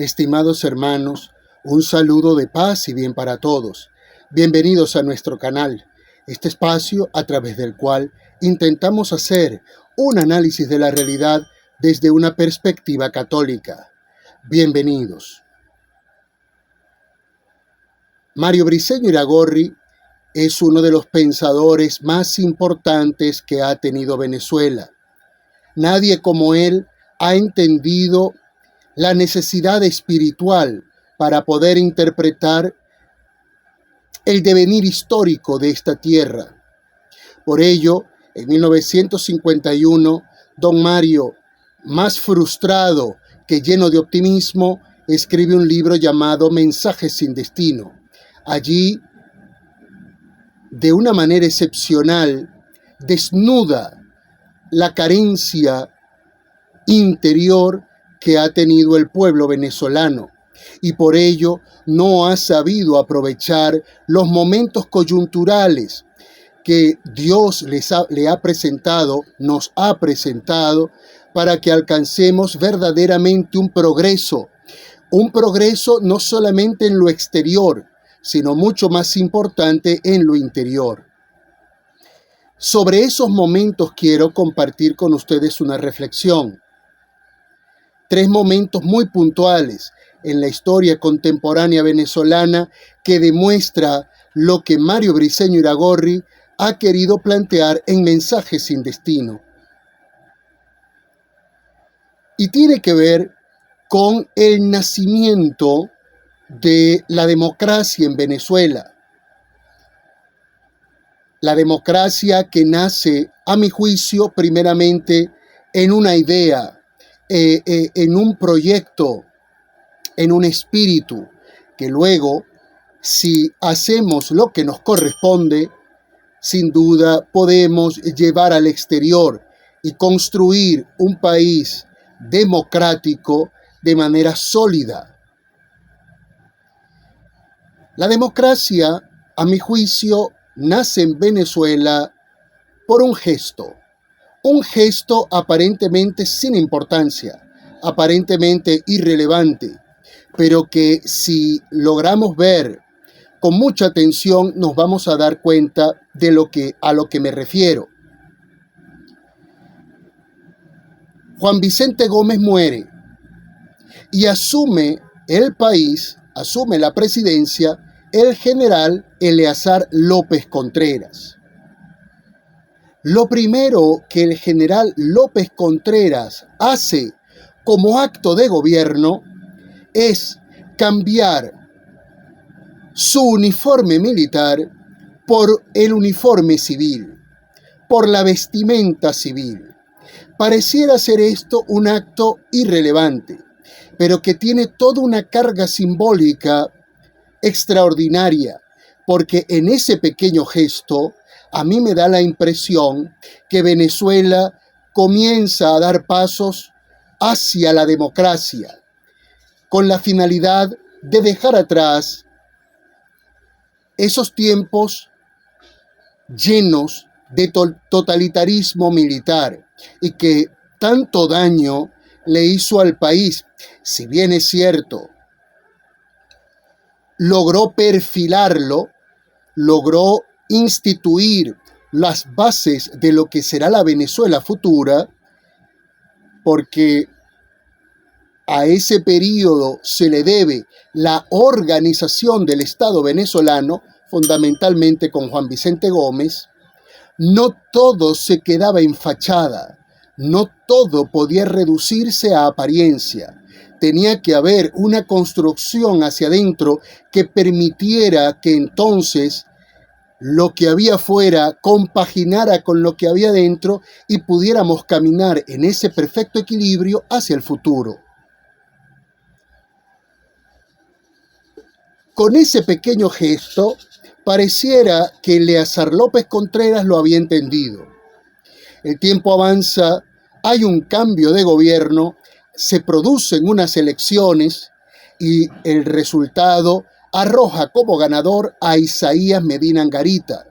Estimados hermanos, un saludo de paz y bien para todos. Bienvenidos a nuestro canal, este espacio a través del cual intentamos hacer un análisis de la realidad desde una perspectiva católica. Bienvenidos. Mario Briceño Iragorri es uno de los pensadores más importantes que ha tenido Venezuela. Nadie como él ha entendido la necesidad espiritual para poder interpretar el devenir histórico de esta tierra. Por ello, en 1951, don Mario, más frustrado que lleno de optimismo, escribe un libro llamado Mensajes sin destino. Allí, de una manera excepcional, desnuda la carencia interior que ha tenido el pueblo venezolano y por ello no ha sabido aprovechar los momentos coyunturales que Dios le ha presentado, nos ha presentado, para que alcancemos verdaderamente un progreso no solamente en lo exterior, sino mucho más importante en lo interior. Sobre esos momentos quiero compartir con ustedes una reflexión. 3 momentos muy puntuales en la historia contemporánea venezolana que demuestra lo que Mario Briceño Iragorri ha querido plantear en Mensajes sin destino. Y tiene que ver con el nacimiento de la democracia en Venezuela. La democracia que nace, a mi juicio, primeramente en una idea, en un proyecto, en un espíritu, que luego, si hacemos lo que nos corresponde, sin duda podemos llevar al exterior y construir un país democrático de manera sólida. La democracia, a mi juicio, nace en Venezuela por un gesto aparentemente sin importancia, aparentemente irrelevante, pero que si logramos ver con mucha atención nos vamos a dar cuenta de a lo que me refiero. Juan Vicente Gómez muere y asume el país, asume la presidencia, el general Eleazar López Contreras. Lo primero que el general López Contreras hace como acto de gobierno es cambiar su uniforme militar por el uniforme civil, por la vestimenta civil. Pareciera ser esto un acto irrelevante, pero que tiene toda una carga simbólica extraordinaria, porque en ese pequeño gesto a mí me da la impresión que Venezuela comienza a dar pasos hacia la democracia, con la finalidad de dejar atrás esos tiempos llenos de totalitarismo militar y que tanto daño le hizo al país. Si bien es cierto, logró perfilarlo, logró instituir las bases de lo que será la Venezuela futura, porque a ese periodo se le debe la organización del Estado venezolano, fundamentalmente con Juan Vicente Gómez. No todo se quedaba en fachada, no todo podía reducirse a apariencia. Tenía que haber una construcción hacia adentro que permitiera que entonces lo que había fuera compaginara con lo que había dentro y pudiéramos caminar en ese perfecto equilibrio hacia el futuro. Con ese pequeño gesto, pareciera que Eleazar López Contreras lo había entendido. El tiempo avanza, hay un cambio de gobierno, se producen unas elecciones y el resultado arroja como ganador a Isaías Medina Angarita.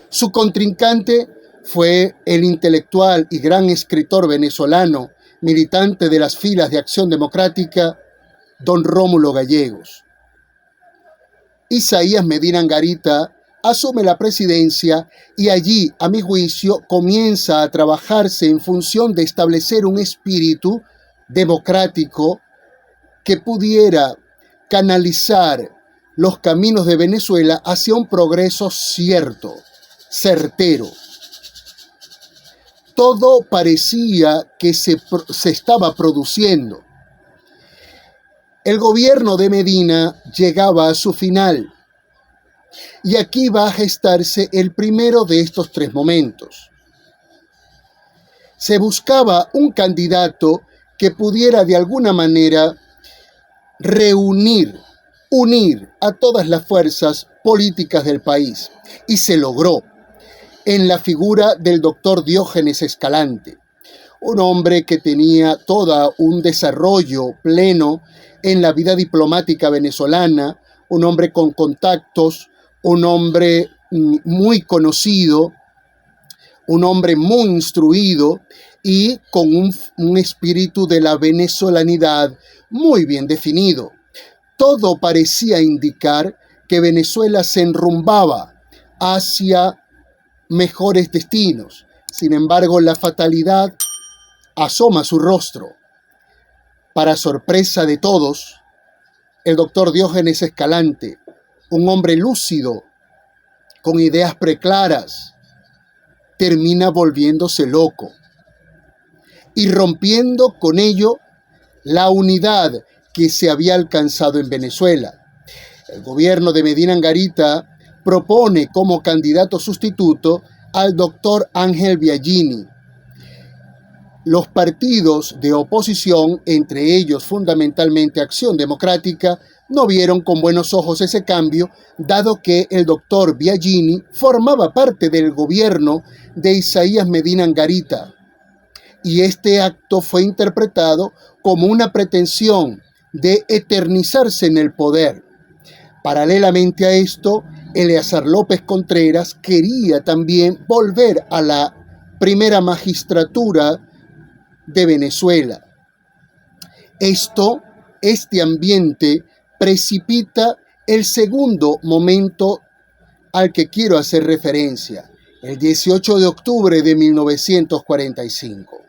Su contrincante fue el intelectual y gran escritor venezolano militante de las filas de Acción Democrática, don Rómulo Gallegos. Isaías Medina Angarita asume la presidencia y allí, a mi juicio, comienza a trabajarse en función de establecer un espíritu democrático que pudiera canalizar los caminos de Venezuela hacia un progreso cierto, certero. Todo parecía que se estaba produciendo. El gobierno de Medina llegaba a su final. Y aquí va a gestarse el primero de estos tres momentos. Se buscaba un candidato que pudiera de alguna manera unir a todas las fuerzas políticas del país. Y se logró en la figura del doctor Diógenes Escalante, un hombre que tenía todo un desarrollo pleno en la vida diplomática venezolana, un hombre con contactos, un hombre muy conocido, un hombre muy instruido y con un espíritu de la venezolanidad muy bien definido. Todo parecía indicar que Venezuela se enrumbaba hacia mejores destinos. Sin embargo, la fatalidad asoma su rostro. Para sorpresa de todos, el doctor Diógenes Escalante, un hombre lúcido, con ideas preclaras, termina volviéndose loco y rompiendo con ello la unidad que se había alcanzado en Venezuela. El gobierno de Medina Angarita propone como candidato sustituto al doctor Ángel Biagini. Los partidos de oposición, entre ellos fundamentalmente Acción Democrática, no vieron con buenos ojos ese cambio, dado que el doctor Biagini formaba parte del gobierno de Isaías Medina Angarita. Y este acto fue interpretado como una pretensión de eternizarse en el poder. Paralelamente a esto, Eleazar López Contreras quería también volver a la primera magistratura de Venezuela. Este ambiente precipita el segundo momento al que quiero hacer referencia, el 18 de octubre de 1945.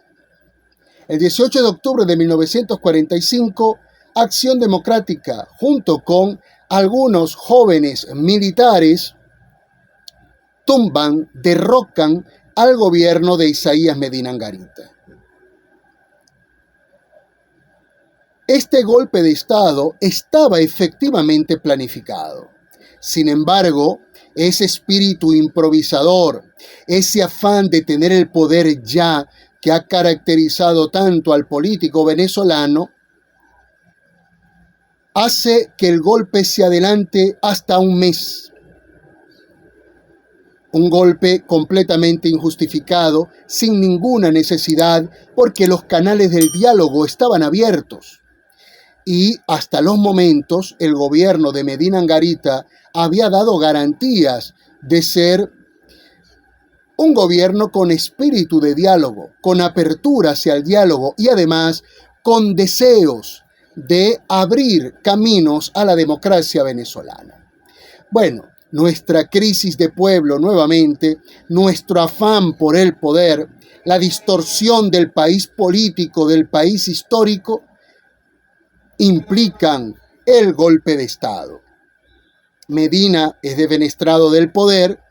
El 18 de octubre de 1945, Acción Democrática, junto con algunos jóvenes militares, derrocan al gobierno de Isaías Medina Angarita. Este golpe de Estado estaba efectivamente planificado. Sin embargo, ese espíritu improvisador, ese afán de tener el poder ya que ha caracterizado tanto al político venezolano, hace que el golpe se adelante hasta un mes. Un golpe completamente injustificado, sin ninguna necesidad, porque los canales del diálogo estaban abiertos. Y hasta los momentos el gobierno de Medina Angarita había dado garantías de ser un gobierno con espíritu de diálogo, con apertura hacia el diálogo y además con deseos de abrir caminos a la democracia venezolana. Bueno, nuestra crisis de pueblo nuevamente, nuestro afán por el poder, la distorsión del país político, del país histórico, implican el golpe de Estado. Medina es defenestrado del poder,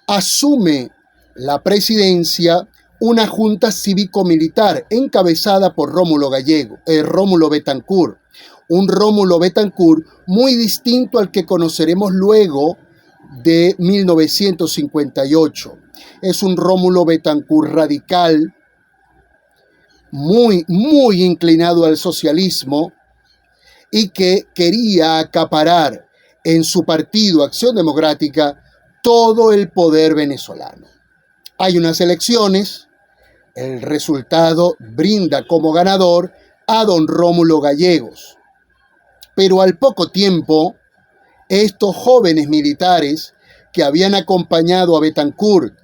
asume la presidencia una junta cívico-militar encabezada por Rómulo Betancourt, un Rómulo Betancourt muy distinto al que conoceremos luego de 1958. Es un Rómulo Betancourt radical, muy inclinado al socialismo, y que quería acaparar en su partido Acción Democrática todo el poder venezolano. Hay unas elecciones, el resultado brinda como ganador a don Rómulo Gallegos. Pero al poco tiempo, estos jóvenes militares que habían acompañado a Betancourt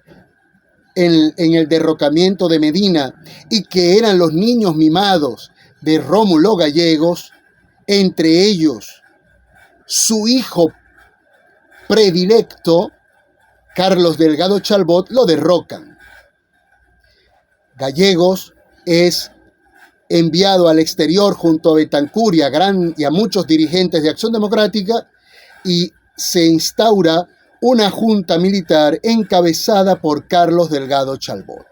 en el derrocamiento de Medina y que eran los niños mimados de Rómulo Gallegos, entre ellos su hijo predilecto, Carlos Delgado Chalbot, lo derrocan. Gallegos es enviado al exterior junto a Betancur y a muchos dirigentes de Acción Democrática y se instaura una junta militar encabezada por Carlos Delgado Chalbot.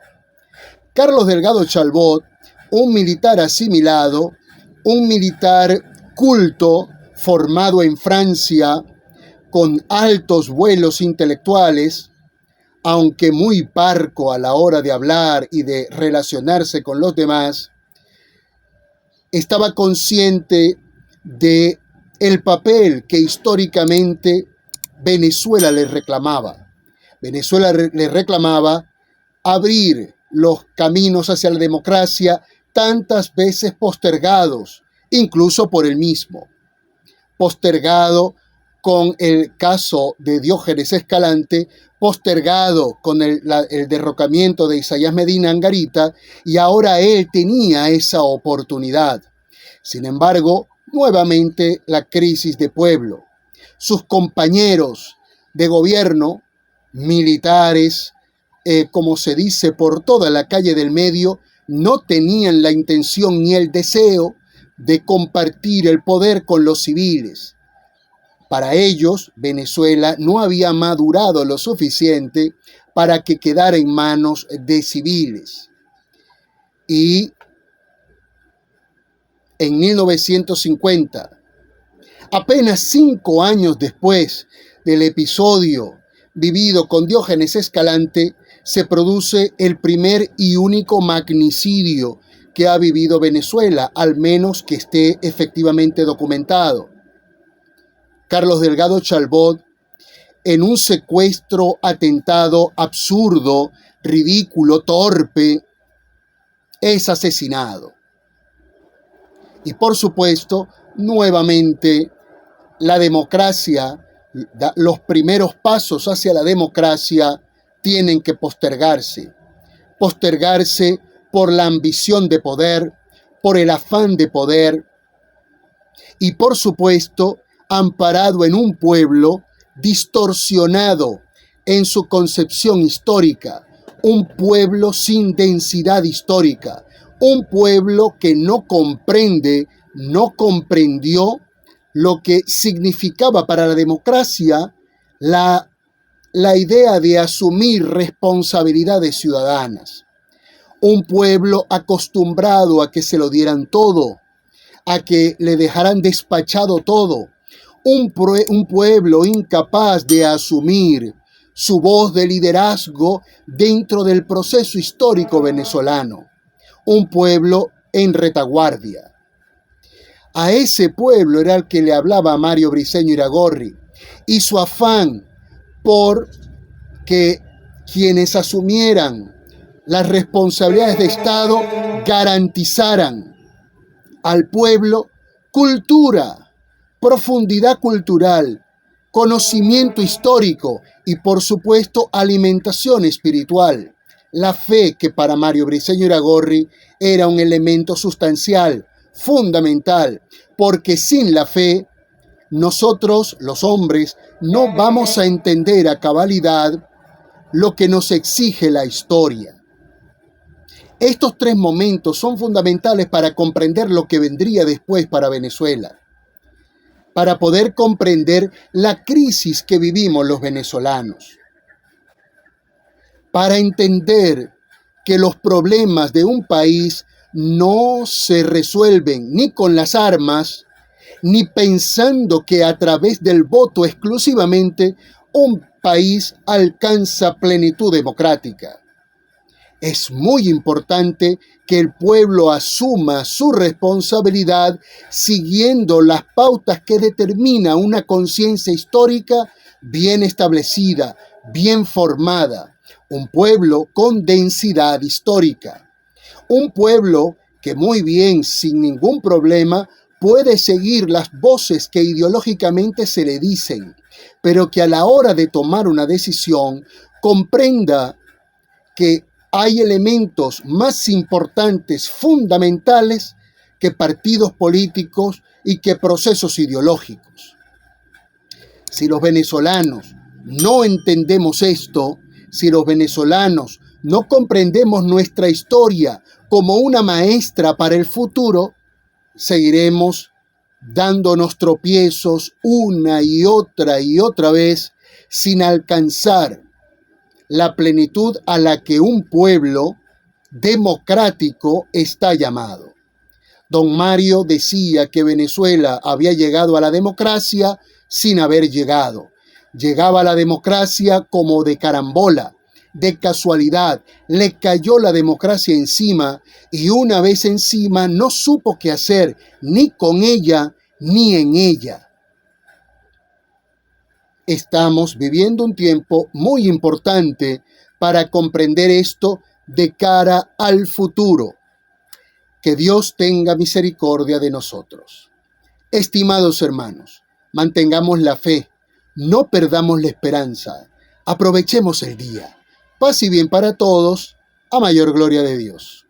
Carlos Delgado Chalbot, un militar asimilado, un militar culto, formado en Francia, con altos vuelos intelectuales, aunque muy parco a la hora de hablar y de relacionarse con los demás, estaba consciente de el papel que históricamente Venezuela le reclamaba. Venezuela le reclamaba abrir los caminos hacia la democracia tantas veces postergados, incluso por él mismo. Postergado con el caso de Diógenes Escalante, postergado con el derrocamiento de Isaías Medina Angarita, y ahora él tenía esa oportunidad. Sin embargo, nuevamente la crisis de Pueblo. Sus compañeros de gobierno, militares, como se dice por toda la calle del medio, no tenían la intención ni el deseo de compartir el poder con los civiles. Para ellos, Venezuela no había madurado lo suficiente para que quedara en manos de civiles. Y en 1950, apenas 5 años después del episodio vivido con Diógenes Escalante, se produce el primer y único magnicidio que ha vivido Venezuela, al menos que esté efectivamente documentado. Carlos Delgado Chalbot, en un secuestro, atentado absurdo, ridículo, torpe, es asesinado. Y por supuesto, nuevamente, la democracia, los primeros pasos hacia la democracia tienen que postergarse. Postergarse por la ambición de poder, por el afán de poder y, por supuesto, amparado en un pueblo distorsionado en su concepción histórica, un pueblo sin densidad histórica, un pueblo que no comprende, no comprendió lo que significaba para la democracia la idea de asumir responsabilidades ciudadanas. Un pueblo acostumbrado a que se lo dieran todo, a que le dejaran despachado todo. Un pueblo incapaz de asumir su voz de liderazgo dentro del proceso histórico venezolano. Un pueblo en retaguardia. A ese pueblo era el que le hablaba Mario Briceño Iragorri, y su afán por que quienes asumieran las responsabilidades de Estado garantizaran al pueblo cultura, profundidad cultural, conocimiento histórico y, por supuesto, alimentación espiritual. La fe, que para Mario Briceño Iragorri era un elemento sustancial, fundamental, porque sin la fe, nosotros, los hombres, no vamos a entender a cabalidad lo que nos exige la historia. Estos 3 momentos son fundamentales para comprender lo que vendría después para Venezuela, para poder comprender la crisis que vivimos los venezolanos, para entender que los problemas de un país no se resuelven ni con las armas, ni pensando que a través del voto exclusivamente un país alcanza plenitud democrática. Es muy importante que el pueblo asuma su responsabilidad siguiendo las pautas que determina una conciencia histórica bien establecida, bien formada. Un pueblo con densidad histórica. Un pueblo que muy bien, sin ningún problema, puede seguir las voces que ideológicamente se le dicen, pero que a la hora de tomar una decisión comprenda que hay elementos más importantes, fundamentales, que partidos políticos y que procesos ideológicos. Si los venezolanos no entendemos esto, si los venezolanos no comprendemos nuestra historia como una maestra para el futuro, seguiremos dándonos tropiezos una y otra vez sin alcanzar la plenitud a la que un pueblo democrático está llamado. Don Mario decía que Venezuela había llegado a la democracia sin haber llegado. Llegaba a la democracia como de carambola, de casualidad. Le cayó la democracia encima y una vez encima no supo qué hacer ni con ella ni en ella. Estamos viviendo un tiempo muy importante para comprender esto de cara al futuro. Que Dios tenga misericordia de nosotros. Estimados hermanos, mantengamos la fe, no perdamos la esperanza, aprovechemos el día. Paz y bien para todos, a mayor gloria de Dios.